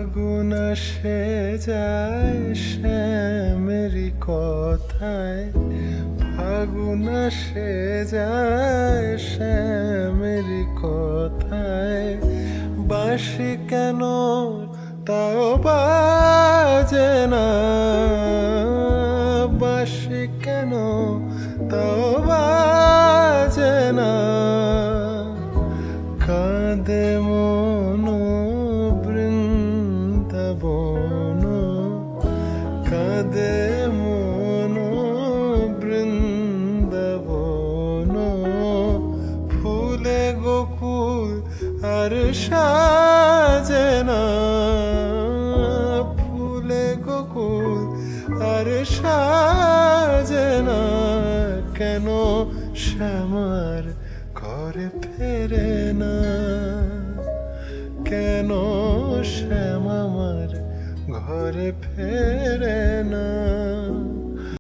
ফাগুন আসে যায় শ্যামেরি কথায়, ফাগুন আসে যায় শ্যামেরি কথায়। বাঁশি কেন তাও বাজে না, বাঁশি কেন তাও বাজে না। কাঁদে মন বৃন্দাবন, কাঁদে মন বৃন্দাবন। ফুলে গোকুল আর সাজে না, ফুলে গোকুল আর সাজে না। কেন শ্যামার ঘরে ফেরে না, কেন শ্যাম আমার ঘরে ফেরে